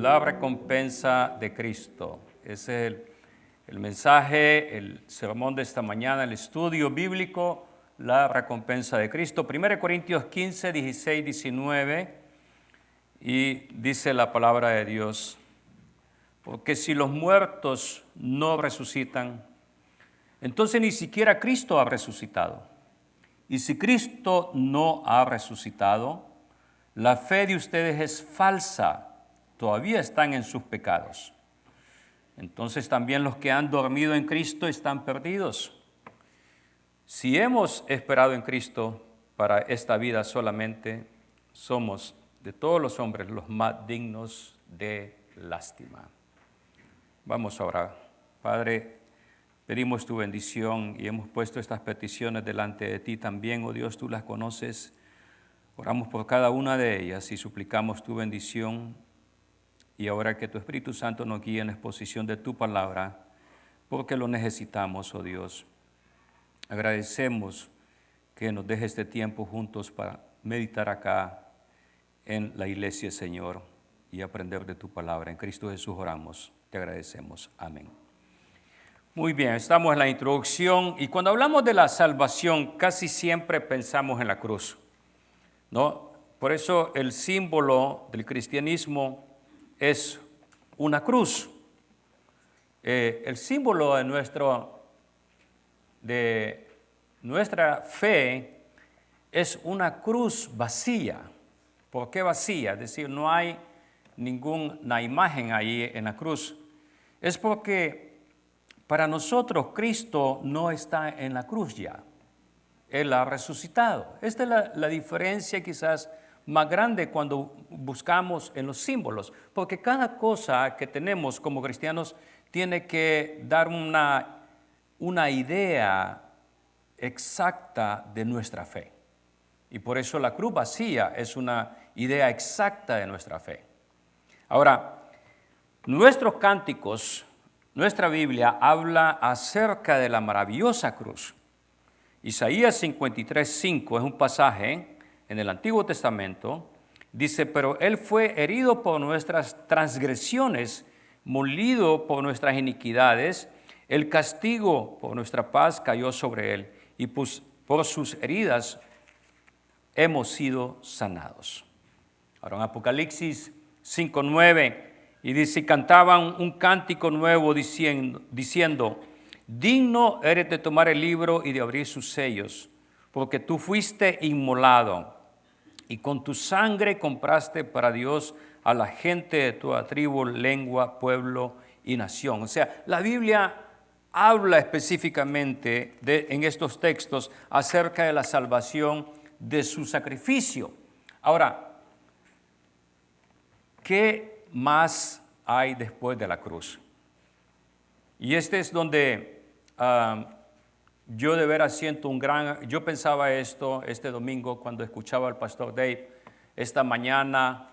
la recompensa de Cristo. Ese es el mensaje, el sermón de esta mañana, el estudio bíblico, la recompensa de Cristo. 1 Corintios 15, 16, 19, y dice la palabra de Dios: porque si los muertos no resucitan, entonces ni siquiera Cristo ha resucitado. Y si Cristo no ha resucitado, la fe de ustedes es falsa, todavía están en sus pecados. Entonces también los que han dormido en Cristo están perdidos. Si hemos esperado en Cristo para esta vida solamente, somos de todos los hombres los más dignos de lástima. Vamos a orar. Padre, pedimos tu bendición y hemos puesto estas peticiones delante de ti también, oh Dios, tú las conoces. Oramos por cada una de ellas y suplicamos tu bendición, y ahora que tu Espíritu Santo nos guíe en la exposición de tu palabra, porque lo necesitamos, oh Dios. Agradecemos que nos dejes este tiempo juntos para meditar acá en la iglesia, Señor, y aprender de tu palabra. En Cristo Jesús oramos. Te agradecemos. Amén. Muy bien, estamos en la introducción, y cuando hablamos de la salvación casi siempre pensamos en la cruz, ¿no? Por eso el símbolo del cristianismo es una cruz. El símbolo de nuestra fe es una cruz vacía. ¿Por qué vacía? Es decir, no hay ninguna imagen ahí en la cruz. Es porque para nosotros Cristo no está en la cruz ya. Él ha resucitado. Esta es la diferencia quizás más grande cuando buscamos en los símbolos, porque cada cosa que tenemos como cristianos tiene que dar una idea exacta de nuestra fe. Y por eso la cruz vacía es una idea exacta de nuestra fe. Ahora, nuestros cánticos, nuestra Biblia habla acerca de la maravillosa cruz. Isaías 53:5 es un pasaje en el Antiguo Testamento. Dice: pero Él fue herido por nuestras transgresiones, molido por nuestras iniquidades, el castigo por nuestra paz cayó sobre Él, y por sus heridas hemos sido sanados. Ahora en Apocalipsis 5:9, y dice: cantaban un cántico nuevo diciendo: digno eres de tomar el libro y de abrir sus sellos, porque tú fuiste inmolado, y con tu sangre compraste para Dios a la gente de toda tribu, lengua, pueblo y nación. O sea, la Biblia habla específicamente en estos textos acerca de la salvación, de su sacrificio. Ahora, ¿qué más hay después de la cruz? Y este es donde yo de veras siento yo pensaba esto este domingo cuando escuchaba al pastor Dave esta mañana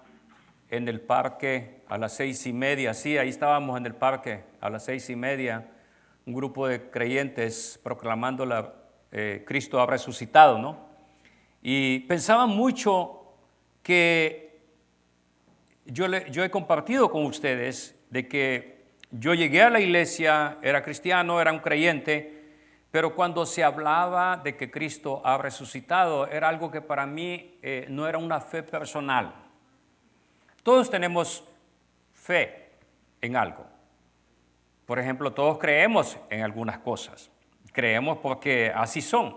en el parque a las 6:30, sí, ahí estábamos en el parque a las 6:30, un grupo de creyentes proclamando Cristo ha resucitado, ¿no? Y pensaba mucho que yo he compartido con ustedes de que yo llegué a la iglesia, era cristiano, era un creyente, pero cuando se hablaba de que Cristo ha resucitado, era algo que para mí no era una fe personal. Todos tenemos fe en algo. Por ejemplo, todos creemos en algunas cosas. Creemos porque así son.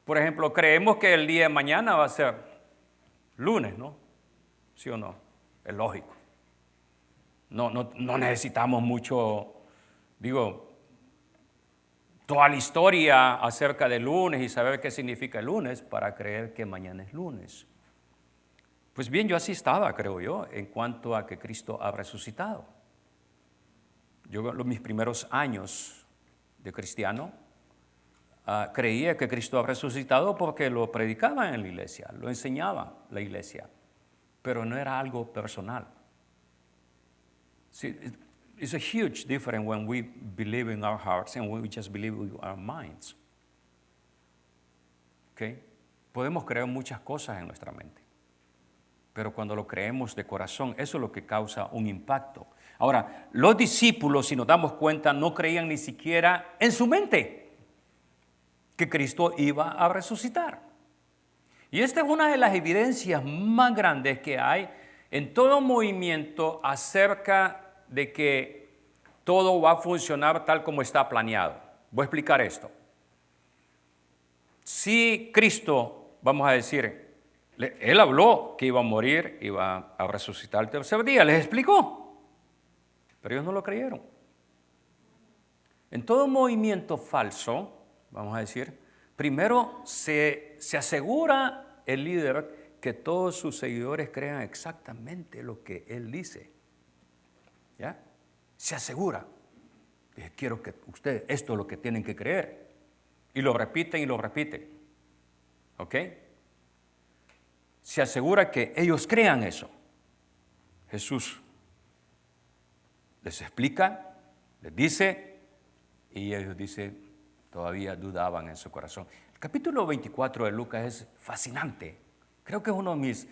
Por ejemplo, creemos que el día de mañana va a ser lunes, ¿no? ¿Sí o no? Es lógico. No necesitamos mucho, toda la historia acerca del lunes y saber qué significa el lunes para creer que mañana es lunes. Pues bien, yo así estaba, creo yo, en cuanto a que Cristo ha resucitado. Yo en mis primeros años de cristiano creía que Cristo ha resucitado porque lo predicaban en la iglesia, lo enseñaba la iglesia, pero no era algo personal. See, it's a huge difference when we believe in our hearts and when we just believe with our minds. Okay? Podemos creer muchas cosas en nuestra mente, pero cuando lo creemos de corazón, eso es lo que causa un impacto. Ahora, los discípulos, si nos damos cuenta, no creían ni siquiera en su mente que Cristo iba a resucitar. Y esta es una de las evidencias más grandes que hay en todo movimiento acerca de que todo va a funcionar tal como está planeado. Voy a explicar esto. Si Cristo, vamos a decir, Él habló que iba a morir, iba a resucitar el tercer día, les explicó, pero ellos no lo creyeron. En todo movimiento falso, vamos a decir, primero se asegura el líder que todos sus seguidores crean exactamente lo que él dice. ¿Ya? Se asegura. Dice, quiero que ustedes, esto es lo que tienen que creer. Y lo repiten y lo repiten. ¿Ok? Se asegura que ellos crean eso. Jesús les explica, les dice, y ellos dicen, todavía dudaban en su corazón. El capítulo 24 de Lucas es fascinante. Creo que es uno de mis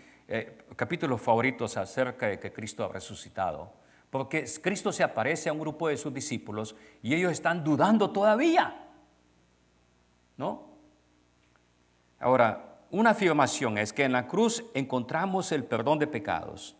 capítulos favoritos acerca de que Cristo ha resucitado. Porque Cristo se aparece a un grupo de sus discípulos y ellos están dudando todavía. ¿No? Ahora, una afirmación es que en la cruz encontramos el perdón de pecados.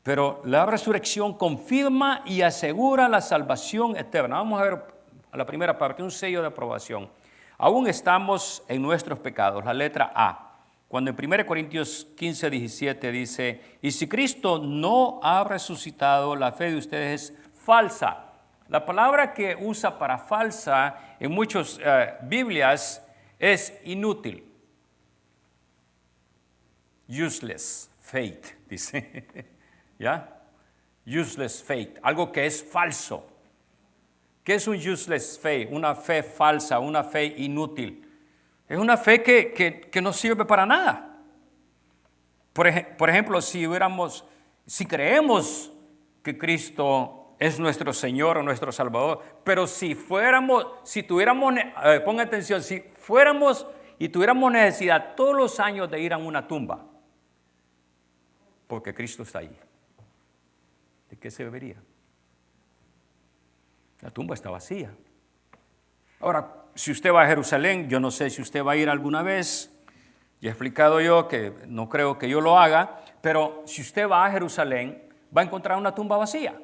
Pero la resurrección confirma y asegura la salvación eterna. Vamos a ver a la primera parte, un sello de aprobación. Aún estamos en nuestros pecados, la letra A. Cuando en 1 Corintios 15, 17 dice, y si Cristo no ha resucitado, la fe de ustedes es falsa. La palabra que usa para falsa en muchas Biblias es inútil. Useless faith, dice. ¿Ya? Useless faith, algo que es falso. ¿Qué es un useless faith? Una fe falsa, una fe inútil. Es una fe que no sirve para nada. Por ejemplo, si creemos que Cristo es nuestro Señor o nuestro Salvador, pero si tuviéramos, ponga atención, si fuéramos y tuviéramos necesidad todos los años de ir a una tumba, porque Cristo está ahí, ¿de qué se debería? La tumba está vacía. Ahora, si usted va a Jerusalén, yo no sé si usted va a ir alguna vez, ya he explicado yo que no creo que yo lo haga, pero si usted va a Jerusalén, va a encontrar una tumba vacía.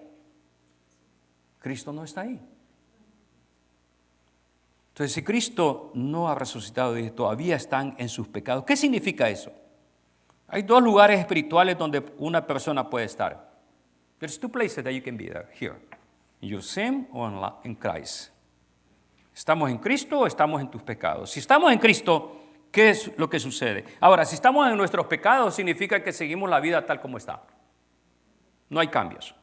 Cristo no está ahí. Entonces, si Cristo no ha resucitado y todavía están en sus pecados, ¿qué significa eso? Hay dos lugares espirituales donde una persona puede estar. There's two places that you can be there, here. In your sin or in Christ. ¿Estamos en Cristo o estamos en tus pecados? Si estamos en Cristo, ¿qué es lo que sucede? Ahora, si estamos en nuestros pecados, significa que seguimos la vida tal como está. No hay cambios.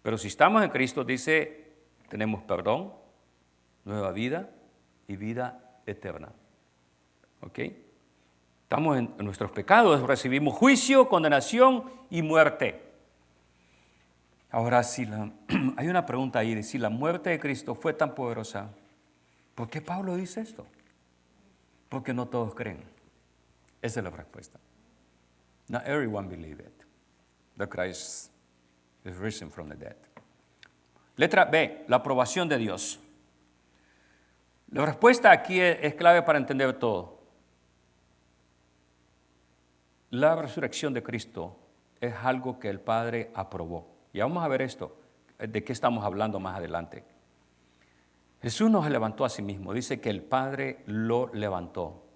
Pero si estamos en Cristo, dice, tenemos perdón, nueva vida y vida eterna. ¿Ok? Estamos en nuestros pecados, recibimos juicio, condenación y muerte. Ahora, hay una pregunta ahí, si la muerte de Cristo fue tan poderosa, ¿por qué Pablo dice esto? Porque no todos creen. Esa es la respuesta. Not everyone believes it. That Christ is risen from the dead. Letra B, la aprobación de Dios. La respuesta aquí es clave para entender todo. La resurrección de Cristo es algo que el Padre aprobó. Y vamos a ver esto, de qué estamos hablando más adelante. Jesús no se levantó a sí mismo, dice que el Padre lo levantó.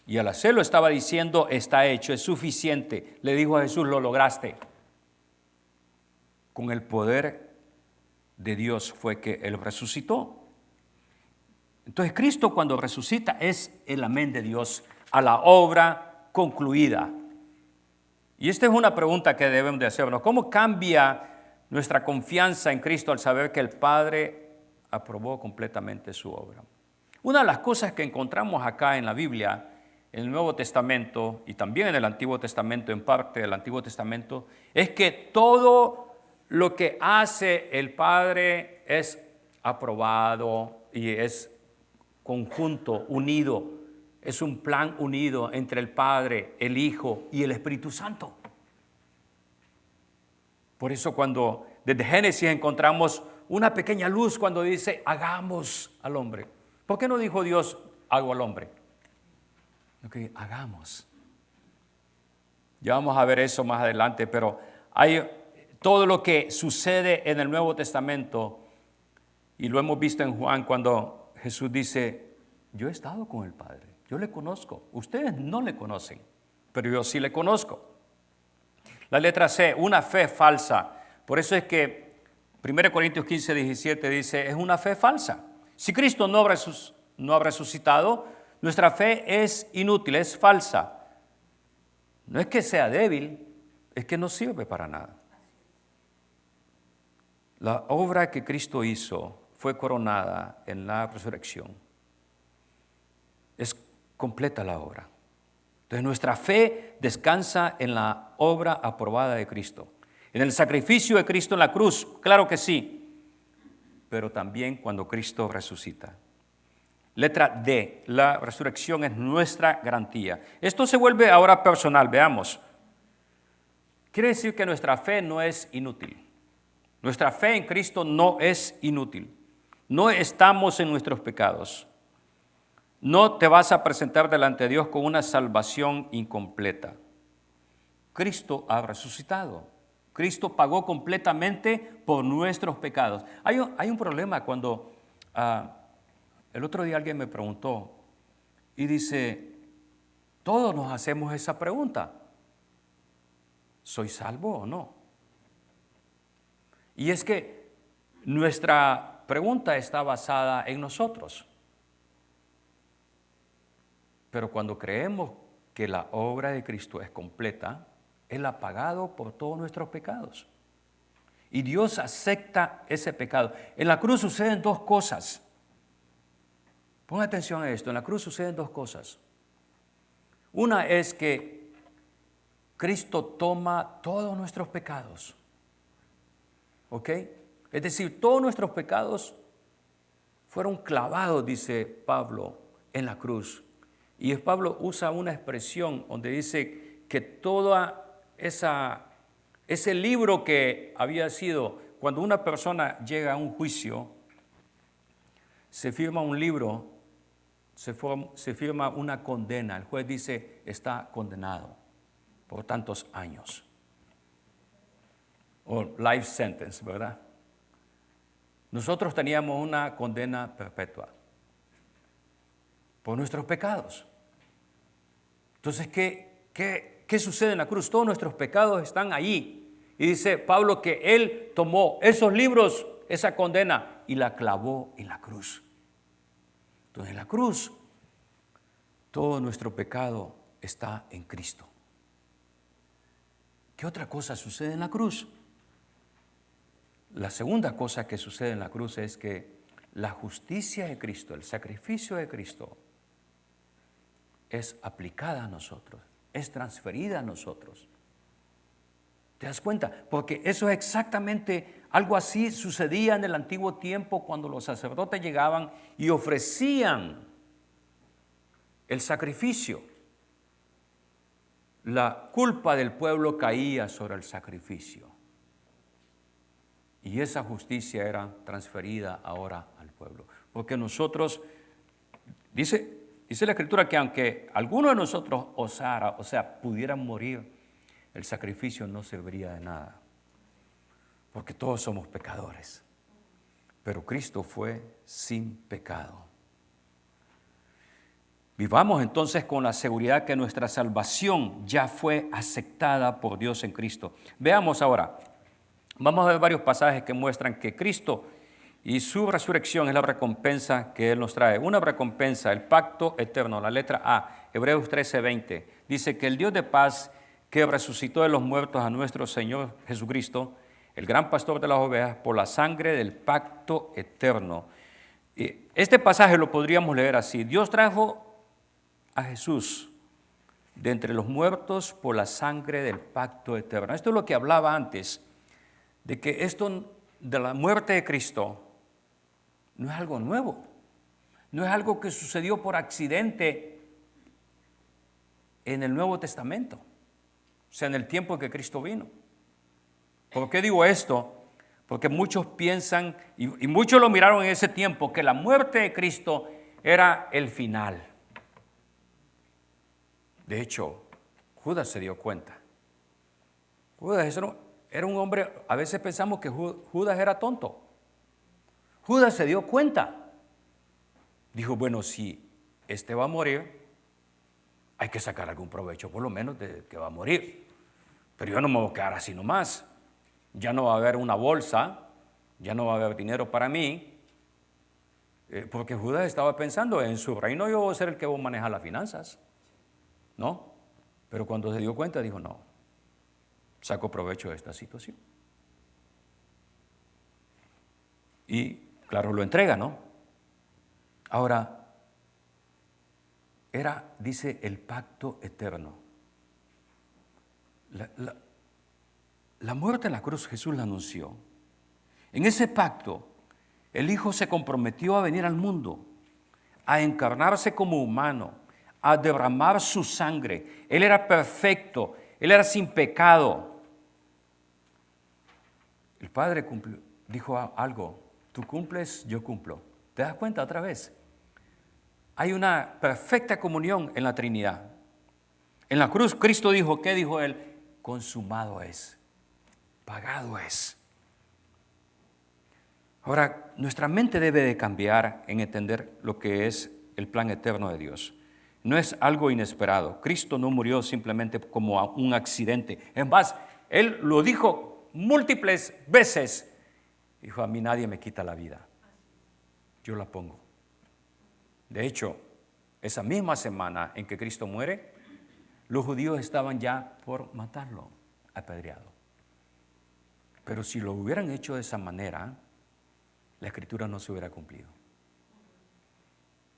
Y al hacerlo estaba diciendo, está hecho, es suficiente. Le dijo a Jesús, lo lograste. Con el poder de Dios fue que Él resucitó. Entonces Cristo cuando resucita es el amén de Dios a la obra concluida. Y esta es una pregunta que debemos de hacernos. ¿Cómo cambia nuestra confianza en Cristo al saber que el Padre aprobó completamente su obra? Una de las cosas que encontramos acá en la Biblia, en el Nuevo Testamento y también en el Antiguo Testamento, en parte del Antiguo Testamento, es que todo lo que hace el Padre es aprobado y es conjunto, unido. Es un plan unido entre el Padre, el Hijo y el Espíritu Santo. Por eso cuando desde Génesis encontramos una pequeña luz cuando dice, hagamos al hombre. ¿Por qué no dijo Dios, hago al hombre? Ok, hagamos. Ya vamos a ver eso más adelante, pero hay todo lo que sucede en el Nuevo Testamento, y lo hemos visto en Juan cuando Jesús dice, yo he estado con el Padre, yo le conozco. Ustedes no le conocen, pero yo sí le conozco. La letra C, una fe falsa. Por eso es que 1 Corintios 15, 17 dice, es una fe falsa. Si Cristo no ha resucitado, nuestra fe es inútil, es falsa. No es que sea débil, es que no sirve para nada. La obra que Cristo hizo fue coronada en la resurrección. Es completa la obra. Entonces nuestra fe descansa en la obra aprobada de Cristo. En el sacrificio de Cristo en la cruz, claro que sí, pero también cuando Cristo resucita. Letra D, la resurrección es nuestra garantía. Esto se vuelve ahora personal, veamos. Quiere decir que nuestra fe no es inútil. Nuestra fe en Cristo no es inútil. No estamos en nuestros pecados. No te vas a presentar delante de Dios con una salvación incompleta. Cristo ha resucitado. Cristo pagó completamente por nuestros pecados. Hay un problema cuando el otro día alguien me preguntó y dice, todos nos hacemos esa pregunta. ¿Soy salvo o no? Y es que nuestra pregunta está basada en nosotros. Pero cuando creemos que la obra de Cristo es completa, Él ha pagado por todos nuestros pecados. Y Dios acepta ese pecado. En la cruz suceden dos cosas. Ponga atención a esto. En la cruz suceden dos cosas. Una es que Cristo toma todos nuestros pecados. ¿Ok? Es decir, todos nuestros pecados fueron clavados, dice Pablo, en la cruz. Y Pablo usa una expresión donde dice que toda ese libro que había sido, cuando una persona llega a un juicio, se firma un libro, se firma una condena. El juez dice, está condenado por tantos años. O life sentence, ¿verdad? Nosotros teníamos una condena perpetua por nuestros pecados. Entonces, ¿qué sucede en la cruz? Todos nuestros pecados están allí. Y dice Pablo que Él tomó esos libros, esa condena, y la clavó en la cruz. Entonces, en la cruz, todo nuestro pecado está en Cristo. ¿Qué otra cosa sucede en la cruz? La segunda cosa que sucede en la cruz es que la justicia de Cristo, el sacrificio de Cristo, es aplicada a nosotros, es transferida a nosotros. ¿Te das cuenta? Porque eso es exactamente algo así sucedía en el antiguo tiempo cuando los sacerdotes llegaban y ofrecían el sacrificio. La culpa del pueblo caía sobre el sacrificio. Y esa justicia era transferida ahora al pueblo. Porque nosotros, dice la Escritura que aunque alguno de nosotros osara, pudieran morir, el sacrificio no serviría de nada. Porque todos somos pecadores. Pero Cristo fue sin pecado. Vivamos entonces con la seguridad que nuestra salvación ya fue aceptada por Dios en Cristo. Veamos ahora. Vamos a ver varios pasajes que muestran que Cristo y su resurrección es la recompensa que Él nos trae. Una recompensa, el pacto eterno, la letra A, Hebreos 13:20. Dice que el Dios de paz que resucitó de los muertos a nuestro Señor Jesucristo, el gran pastor de las ovejas, por la sangre del pacto eterno. Este pasaje lo podríamos leer así. Dios trajo a Jesús de entre los muertos por la sangre del pacto eterno. Esto es lo que hablaba antes, de que esto de la muerte de Cristo no es algo nuevo, no es algo que sucedió por accidente en el Nuevo Testamento, o sea, en el tiempo en que Cristo vino. ¿Por qué digo esto? Porque muchos piensan, y muchos lo miraron en ese tiempo, que la muerte de Cristo era el final. De hecho, Judas se dio cuenta. Judas era un hombre, a veces pensamos que Judas era tonto. Judas se dio cuenta. Dijo, bueno, si este va a morir, hay que sacar algún provecho, por lo menos de que va a morir. Pero yo no me voy a quedar así nomás. Ya no va a haber una bolsa, ya no va a haber dinero para mí, porque Judas estaba pensando, en su reino yo voy a ser el que voy a manejar las finanzas, ¿no? Pero cuando se dio cuenta dijo, no, saco provecho de esta situación. Y claro, lo entrega, ¿no? Ahora, dice, el pacto eterno. La muerte en la cruz Jesús la anunció. En ese pacto, el Hijo se comprometió a venir al mundo, a encarnarse como humano, a derramar su sangre. Él era perfecto, Él era sin pecado. El Padre dijo algo, tú cumples, yo cumplo. ¿Te das cuenta otra vez? Hay una perfecta comunión en la Trinidad. En la cruz Cristo dijo, ¿qué dijo Él? Consumado es. Pagado es. Ahora, nuestra mente debe de cambiar en entender lo que es el plan eterno de Dios. No es algo inesperado. Cristo no murió simplemente como un accidente. Es más, Él lo dijo múltiples veces. Dijo, a mí nadie me quita la vida. Yo la pongo. De hecho, esa misma semana en que Cristo muere, los judíos estaban ya por matarlo, apedreado. Pero si lo hubieran hecho de esa manera, la Escritura no se hubiera cumplido.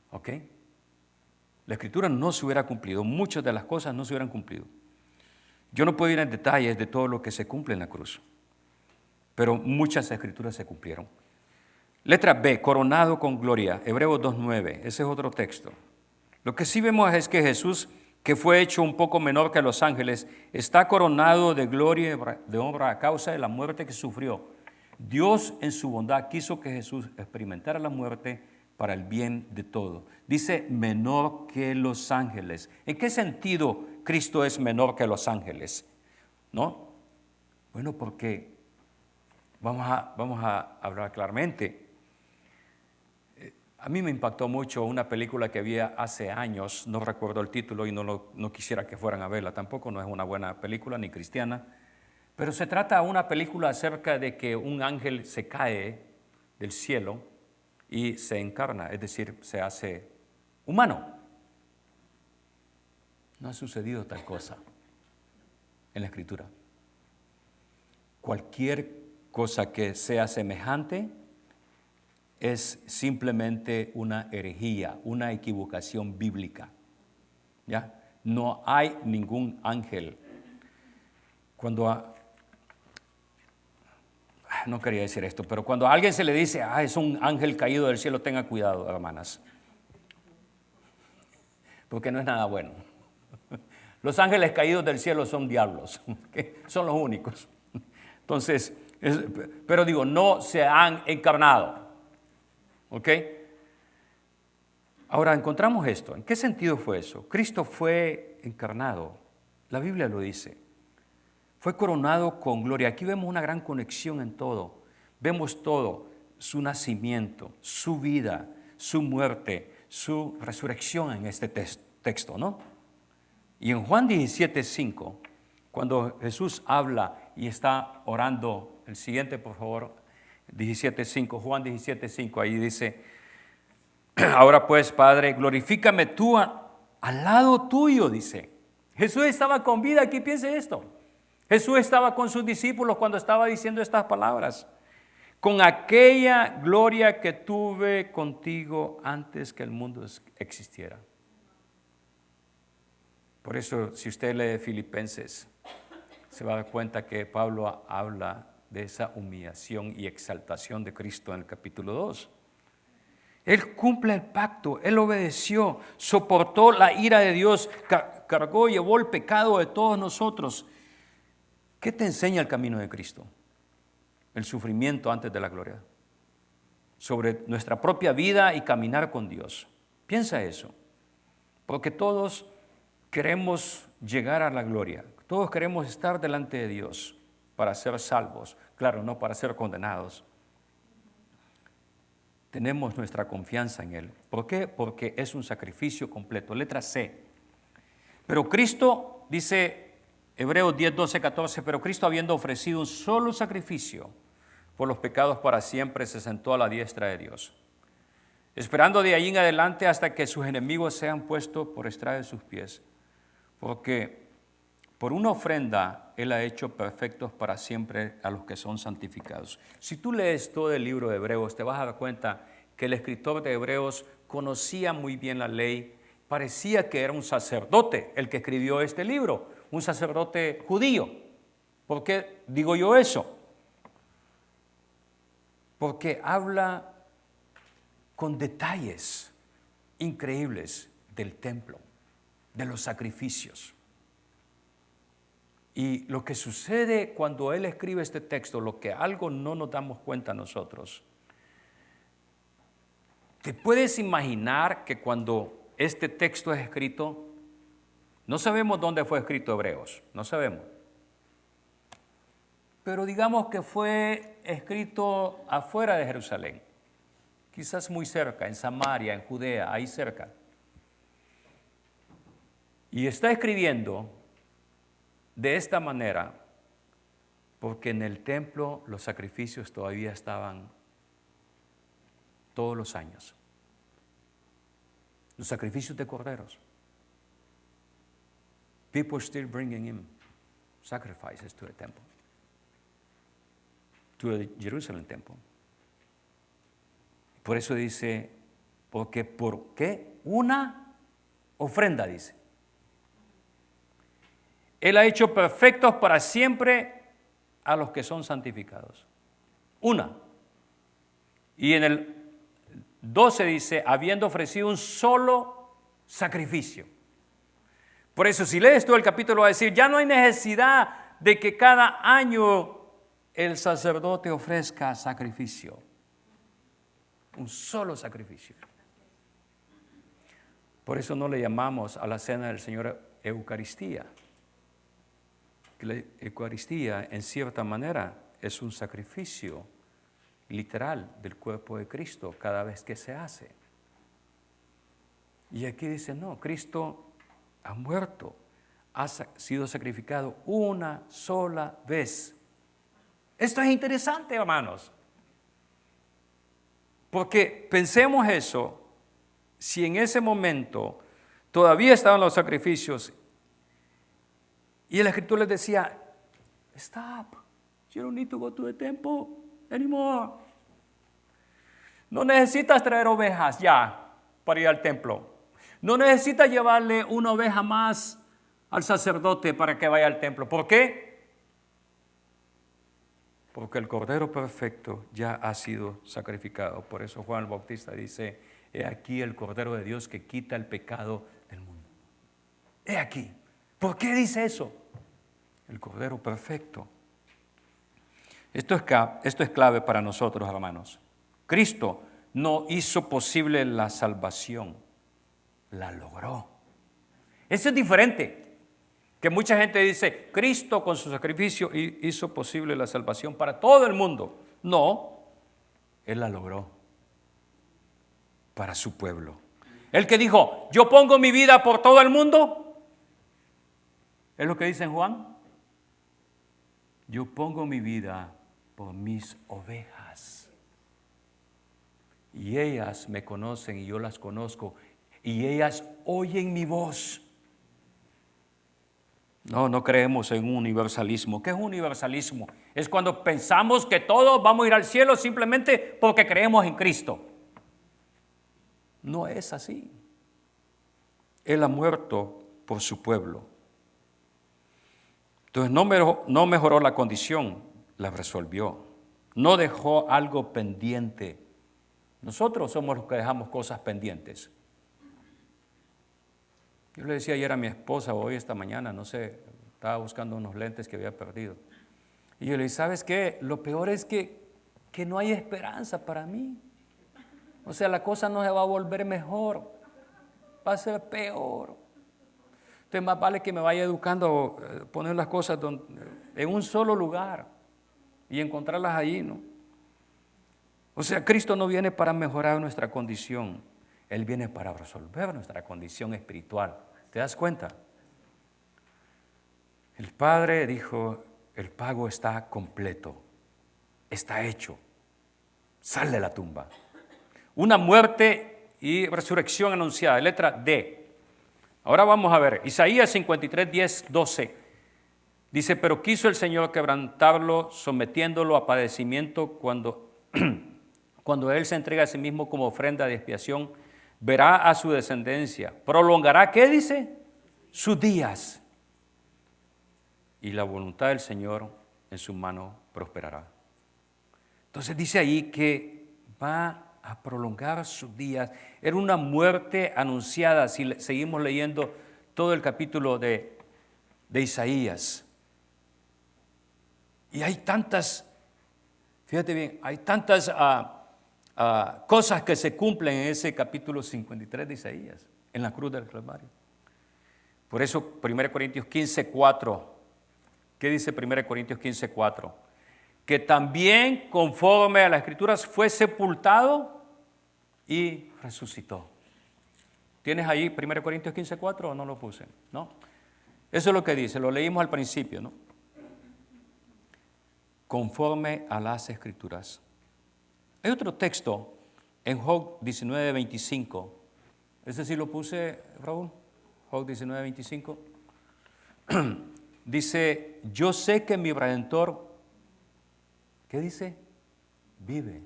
¿Ok? La Escritura no se hubiera cumplido, muchas de las cosas no se hubieran cumplido. Yo no puedo ir en detalles de todo lo que se cumple en la cruz, pero muchas Escrituras se cumplieron. Letra B, coronado con gloria, Hebreos 2:9, ese es otro texto. Lo que sí vemos es que Jesús, que fue hecho un poco menor que los ángeles, está coronado de gloria y de honra a causa de la muerte que sufrió. Dios en su bondad quiso que Jesús experimentara la muerte para el bien de todo. Dice menor que los ángeles. ¿En qué sentido Cristo es menor que los ángeles? ¿No? Bueno, porque vamos a hablar claramente. A mí me impactó mucho una película que había hace años, no recuerdo el título y no quisiera que fueran a verla tampoco, no es una buena película ni cristiana, pero se trata de una película acerca de que un ángel se cae del cielo y se encarna, es decir, se hace humano. No ha sucedido tal cosa en la Escritura. Cualquier cosa que sea semejante es simplemente una herejía, una equivocación bíblica. ¿Ya? No hay ningún ángel. No quería decir esto, pero cuando a alguien se le dice, es un ángel caído del cielo, tenga cuidado, hermanas. Porque no es nada bueno. Los ángeles caídos del cielo son diablos, ¿okay? Son los únicos. Entonces, pero digo, no se han encarnado. ¿Ok? Ahora encontramos esto. ¿En qué sentido fue eso? Cristo fue encarnado. La Biblia lo dice. Fue coronado con gloria. Aquí vemos una gran conexión en todo. Vemos todo. Su nacimiento, su vida, su muerte, su resurrección en este texto, ¿no? Y en Juan 17:5, cuando Jesús habla y está orando, el siguiente, por favor, 17:5, Juan 17:5, ahí dice, ahora pues, Padre, glorifícame tú al lado tuyo, dice. Jesús estaba con vida, aquí piense esto. Jesús estaba con sus discípulos cuando estaba diciendo estas palabras. Con aquella gloria que tuve contigo antes que el mundo existiera. Por eso, si usted lee Filipenses, se va a dar cuenta que Pablo habla de esa humillación y exaltación de Cristo en el capítulo 2. Él cumple el pacto, Él obedeció, soportó la ira de Dios, cargó, llevó el pecado de todos nosotros. ¿Qué te enseña el camino de Cristo? el sufrimiento antes de la gloria, sobre nuestra propia vida y caminar con Dios. Piensa eso, porque todos queremos llegar a la gloria, todos queremos estar delante de Dios para ser salvos, claro, no para ser condenados. Tenemos nuestra confianza en Él. ¿Por qué? Porque es un sacrificio completo. Letra C. Pero Cristo, dice Hebreos 10, 12, 14, pero Cristo, habiendo ofrecido un solo sacrificio por los pecados para siempre, se sentó a la diestra de Dios, esperando de ahí en adelante hasta que sus enemigos sean puestos por estrado de sus pies. Porque por una ofrenda Él ha hecho perfectos para siempre a los que son santificados. Si tú lees todo el libro de Hebreos, te vas a dar cuenta que el escritor de Hebreos conocía muy bien la ley. Parecía que era un sacerdote el que escribió este libro, un sacerdote judío. ¿Por qué digo yo eso? Porque habla con detalles increíbles del templo, de los sacrificios. Y lo que sucede cuando él escribe este texto, lo que algo no nos damos cuenta nosotros. ¿Te puedes imaginar que cuando este texto es escrito, no sabemos dónde fue escrito Hebreos, no sabemos. Pero digamos que fue escrito afuera de Jerusalén, quizás muy cerca, en Samaria, en Judea, ahí cerca. Y está escribiendo de esta manera porque en el templo los sacrificios todavía estaban todos los años. Los sacrificios de corderos. People still bringing in sacrifices to the temple. To the Jerusalem temple. Por eso dice, porque ¿por qué? Una ofrenda, dice. Él ha hecho perfectos para siempre a los que son santificados. Una. Y en el 12 dice, habiendo ofrecido un solo sacrificio. Por eso, si lees todo el capítulo, va a decir, ya no hay necesidad de que cada año el sacerdote ofrezca sacrificio. Un solo sacrificio. Por eso no le llamamos a la cena del Señor Eucaristía. La Eucaristía, en cierta manera, es un sacrificio literal del cuerpo de Cristo cada vez que se hace. Y aquí dice, no, Cristo ha muerto, ha sido sacrificado una sola vez. Esto es interesante, hermanos, porque pensemos eso, si en ese momento todavía estaban los sacrificios y el escritor les decía, stop, you don't need to go to the temple anymore. No necesitas traer ovejas ya para ir al templo. No necesitas llevarle una oveja más al sacerdote para que vaya al templo. ¿Por qué? Porque el Cordero perfecto ya ha sido sacrificado. Por eso Juan el Bautista dice, he aquí el Cordero de Dios que quita el pecado del mundo. He aquí. ¿Por qué dice eso? El Cordero perfecto. Esto es clave para nosotros, hermanos. Cristo no hizo posible la salvación, la logró. Eso es diferente. Que mucha gente dice, Cristo con su sacrificio hizo posible la salvación para todo el mundo. No, Él la logró para su pueblo. El que dijo, yo pongo mi vida por todo el mundo, es lo que dice en Juan. Yo pongo mi vida por mis ovejas. Y ellas me conocen y yo las conozco. Y ellas oyen mi voz. No creemos en un universalismo. ¿Qué es un universalismo? Es cuando pensamos que todos vamos a ir al cielo simplemente porque creemos en Cristo. No es así. Él ha muerto por su pueblo. Entonces no mejoró la condición, la resolvió. No dejó algo pendiente. Nosotros somos los que dejamos cosas pendientes. Yo le decía ayer a mi esposa, hoy esta mañana, no sé, estaba buscando unos lentes que había perdido. Y yo le dije, ¿sabes qué? Lo peor es que no hay esperanza para mí. O sea, la cosa no se va a volver mejor, va a ser peor. Entonces más vale que me vaya educando, poner las cosas en un solo lugar y encontrarlas allí, ¿no? O sea, Cristo no viene para mejorar nuestra condición, Él viene para resolver nuestra condición espiritual. ¿Te das cuenta? El Padre dijo, el pago está completo, está hecho, sal de la tumba. Una muerte y resurrección anunciada, letra D. Ahora vamos a ver, Isaías 53, 10, 12. Dice, pero quiso el Señor quebrantarlo, sometiéndolo a padecimiento cuando Él se entrega a sí mismo como ofrenda de expiación, verá a su descendencia, prolongará, ¿qué dice? Sus días. Y la voluntad del Señor en su mano prosperará. Entonces dice ahí que va a prolongar sus días. Era una muerte anunciada, si seguimos leyendo todo el capítulo de Isaías. Y hay tantas, fíjate bien, hay tantas cosas que se cumplen en ese capítulo 53 de Isaías, en la cruz del Calvario. Por eso 1 Corintios 15, 4, ¿qué dice 1 Corintios 15, 4? Que también conforme a las Escrituras fue sepultado y resucitó. ¿Tienes ahí 1 Corintios 15, 4 o no lo puse? ¿No? Eso es lo que dice, lo leímos al principio, ¿no? Conforme a las Escrituras. Hay otro texto en Job 19, 25. ¿Ese sí lo puse, Raúl? Job 19, 25. Dice, yo sé que mi Redentor, ¿qué dice? Vive.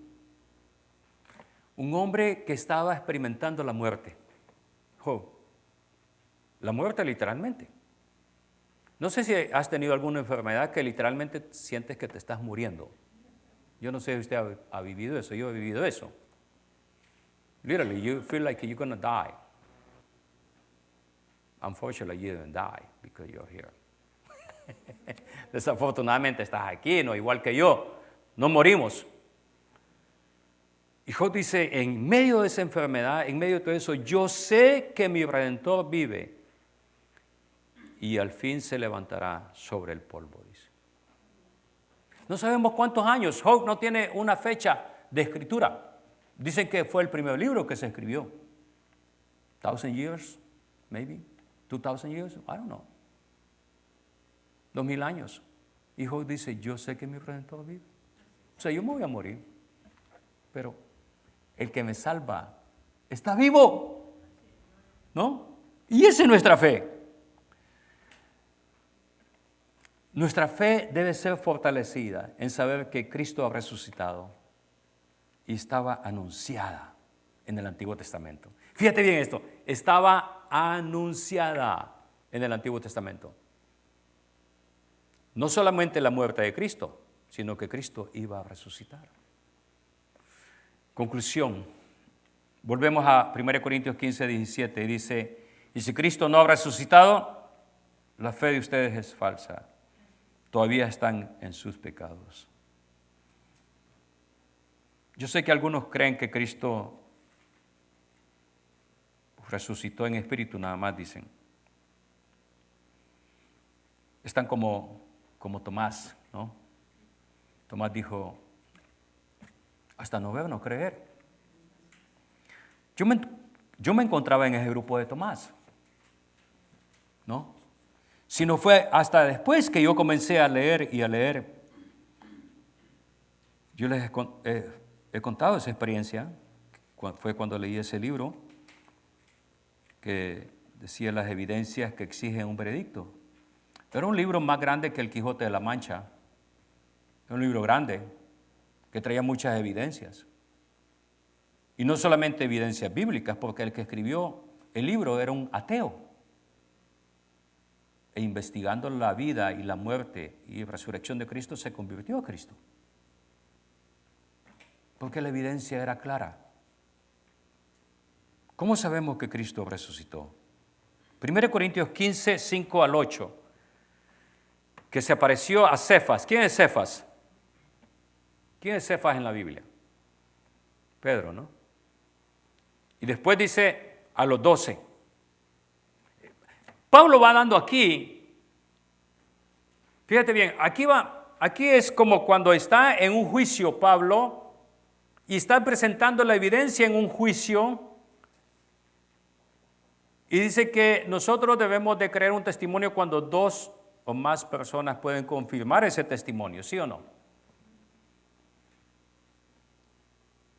Un hombre que estaba experimentando la muerte. Job. La muerte literalmente. No sé si has tenido alguna enfermedad que literalmente sientes que te estás muriendo. Yo no sé si usted ha vivido eso, yo he vivido eso. Literally, you feel like you're going to die. Unfortunately, you didn't die because you're here. Desafortunadamente estás aquí, no igual que yo. No morimos. Y Job dice, en medio de esa enfermedad, en medio de todo eso, yo sé que mi Redentor vive y al fin se levantará sobre el polvo, dice. No sabemos cuántos años. Job no tiene una fecha de escritura. Dicen que fue el primer libro que se escribió. 1,000 years, maybe. 2,000 years, I don't know. 2,000 años. Y Job dice, yo sé que mi Redentor vive. O sea, yo me voy a morir, pero el que me salva está vivo, ¿no? Y esa es nuestra fe. Nuestra fe debe ser fortalecida en saber que Cristo ha resucitado y estaba anunciada en el Antiguo Testamento. Fíjate bien esto, estaba anunciada en el Antiguo Testamento. No solamente la muerte de Cristo, sino que Cristo iba a resucitar. Conclusión. Volvemos a 1 Corintios 15, 17 y dice, y si Cristo no ha resucitado, la fe de ustedes es falsa. Todavía están en sus pecados. Yo sé que algunos creen que Cristo resucitó en espíritu, nada más dicen. Están como Tomás, ¿no? Tomás dijo, hasta no ver, no creer. Yo me encontraba en ese grupo de Tomás, ¿no? Si no fue hasta después que yo comencé a leer y a leer. Yo les he contado esa experiencia, fue cuando leí ese libro que decía las evidencias que exigen un veredicto. Era un libro más grande que el Quijote de la Mancha. Era un libro grande que traía muchas evidencias. Y no solamente evidencias bíblicas, porque el que escribió el libro era un ateo. E investigando la vida y la muerte y resurrección de Cristo, se convirtió a Cristo. Porque la evidencia era clara. ¿Cómo sabemos que Cristo resucitó? 1 Corintios 15, 5 al 8. que se apareció a Cefas. ¿Quién es Cefas? ¿Quién es Cefas en la Biblia? Pedro, ¿no? Y después dice a los 12. Pablo va dando aquí, fíjate bien, aquí es como cuando está en un juicio Pablo y está presentando la evidencia en un juicio y dice que nosotros debemos de creer un testimonio cuando 2 o más personas pueden confirmar ese testimonio, ¿sí o no?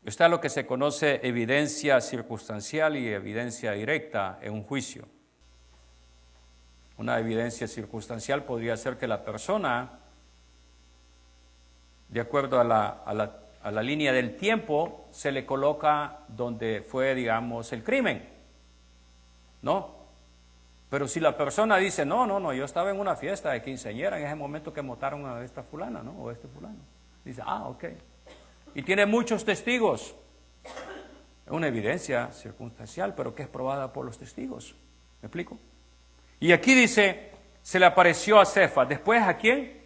Está lo que se conoce evidencia circunstancial y evidencia directa en un juicio. Una evidencia circunstancial podría ser que la persona, de acuerdo a la línea del tiempo, se le coloca donde fue, digamos, el crimen, ¿no? Pero si la persona dice, no, yo estaba en una fiesta de quinceañera en ese momento que mataron a esta fulana, ¿no? O a este fulano. Dice, ok. Y tiene muchos testigos. Es una evidencia circunstancial, pero que es probada por los testigos. ¿Me explico? Y aquí dice, se le apareció a Cefas. ¿Después a quién?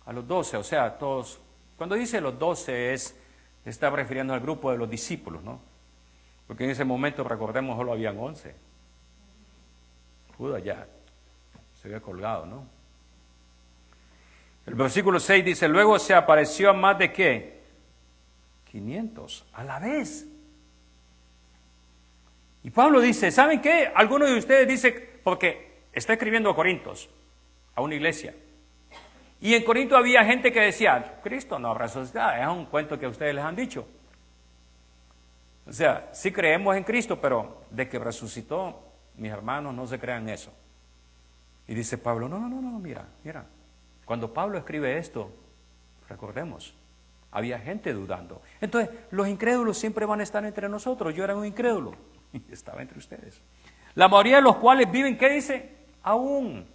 A los 12, o sea, todos. Cuando dice los 12 se está refiriendo al grupo de los discípulos, ¿no? Porque en ese momento, recordemos, solo habían 11. Judas ya se había colgado, ¿no? El versículo 6 dice, luego se apareció a más de ¿qué? 500 a la vez. Y Pablo dice, ¿saben qué? Algunos de ustedes dicen, porque está escribiendo a Corintios, a una iglesia. Y en Corinto había gente que decía, Cristo no habrá resucitado, es un cuento que ustedes les han dicho. O sea, sí creemos en Cristo, pero de que resucitó, mis hermanos, no se crean eso. Y dice Pablo, no, mira. Cuando Pablo escribe esto, recordemos, había gente dudando. Entonces, los incrédulos siempre van a estar entre nosotros. Yo era un incrédulo y estaba entre ustedes. La mayoría de los cuales viven, ¿qué dice? Aún.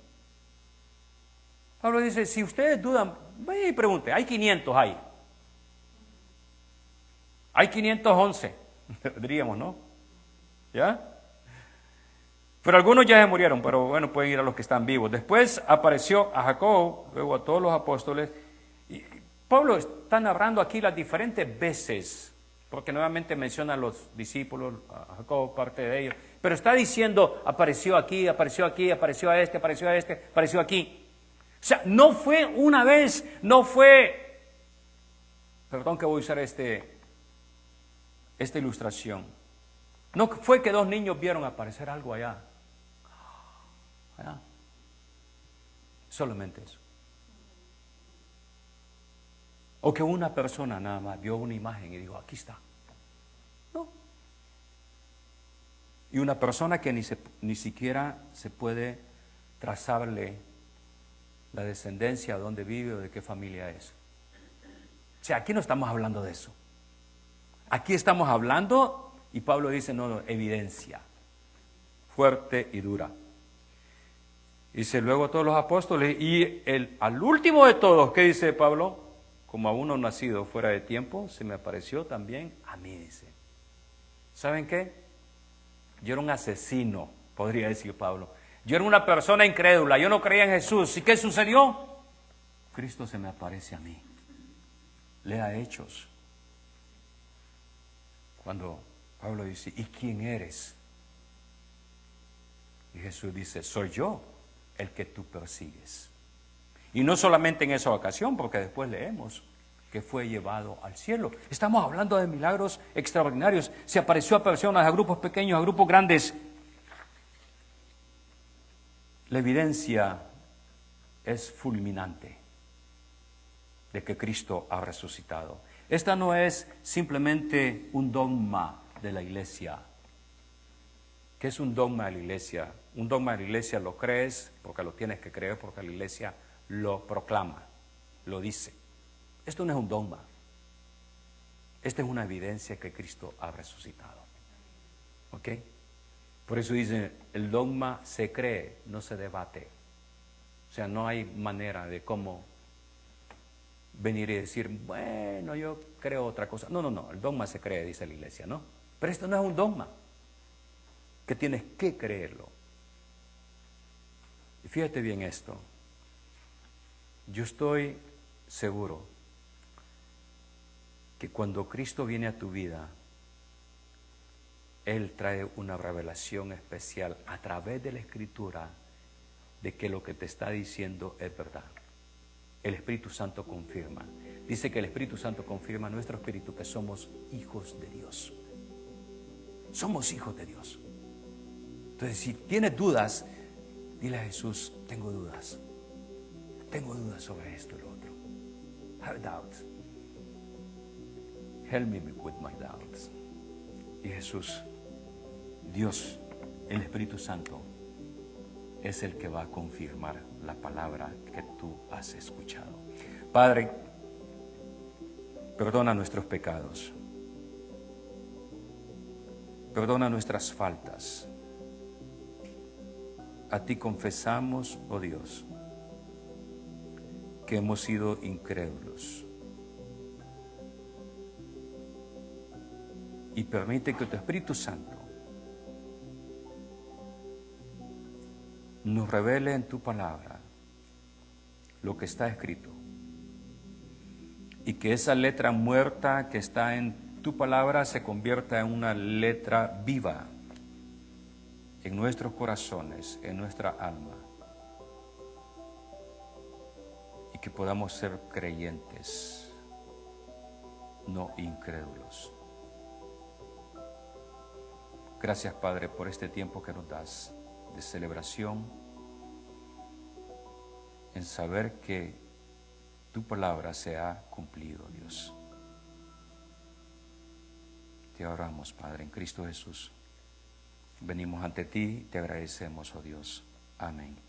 Pablo dice, si ustedes dudan, vaya y pregunte, hay 500 ahí. Hay 511, diríamos, ¿no? ¿Ya? Pero algunos ya se murieron, pero bueno, pueden ir a los que están vivos. Después apareció a Jacob, luego a todos los apóstoles. Y Pablo está narrando aquí las diferentes veces, porque nuevamente menciona a los discípulos, a Jacob, parte de ellos. Pero está diciendo, apareció aquí, apareció aquí, apareció a este, apareció a este, apareció aquí. O sea, no fue una vez, no fue, perdón que voy a usar esta ilustración. No fue que 2 niños vieron aparecer algo allá. Solamente eso. O que una persona nada más vio una imagen y dijo, aquí está. No. Y una persona que ni siquiera se puede trazarle la descendencia, dónde vive o de qué familia es. O sea, aquí no estamos hablando de eso. Aquí estamos hablando, y Pablo dice, no, evidencia, fuerte y dura. Dice luego todos los apóstoles, y al último de todos, ¿qué dice Pablo? Como a uno nacido fuera de tiempo, se me apareció también a mí, dice. ¿Saben qué? Yo era un asesino, podría decir Pablo. Yo era una persona incrédula, yo no creía en Jesús. ¿Y qué sucedió? Cristo se me aparece a mí. Lea Hechos. Cuando Pablo dice, ¿y quién eres? Y Jesús dice, soy yo el que tú persigues. Y no solamente en esa ocasión, porque después leemos que fue llevado al cielo. Estamos hablando de milagros extraordinarios. Se apareció a personas, a grupos pequeños, a grupos grandes. La evidencia es fulminante de que Cristo ha resucitado. Esta no es simplemente un dogma de la iglesia. ¿Qué es un dogma de la iglesia? Un dogma de la iglesia lo crees porque lo tienes que creer, porque la iglesia lo proclama, lo dice. Esto no es un dogma. Esta es una evidencia que Cristo ha resucitado. ¿Ok? Por eso dice, el dogma se cree, no se debate. O sea, no hay manera de cómo venir y decir, bueno, yo creo otra cosa. No, el dogma se cree, dice la iglesia, ¿no? Pero esto no es un dogma, que tienes que creerlo. Y fíjate bien esto. Yo estoy seguro que cuando Cristo viene a tu vida, Él trae una revelación especial a través de la Escritura de que lo que te está diciendo es verdad. El Espíritu Santo confirma. Dice que el Espíritu Santo confirma a nuestro espíritu que somos hijos de Dios. Somos hijos de Dios. Entonces, si tienes dudas, dile a Jesús, tengo dudas. Tengo dudas sobre esto y lo otro. Have doubts. Help me with my doubts. Y Jesús, Dios, el Espíritu Santo, es el que va a confirmar la palabra que tú has escuchado. Padre, perdona nuestros pecados. Perdona nuestras faltas. A ti confesamos, oh Dios, que hemos sido incrédulos. Y permite que tu Espíritu Santo nos revele en tu palabra lo que está escrito. Y que esa letra muerta que está en tu palabra se convierta en una letra viva en nuestros corazones, en nuestra alma. Y que podamos ser creyentes, no incrédulos. Gracias, Padre, por este tiempo que nos das de celebración, en saber que tu palabra se ha cumplido, Dios. Te oramos, Padre, en Cristo Jesús. Venimos ante ti, te agradecemos, oh Dios. Amén.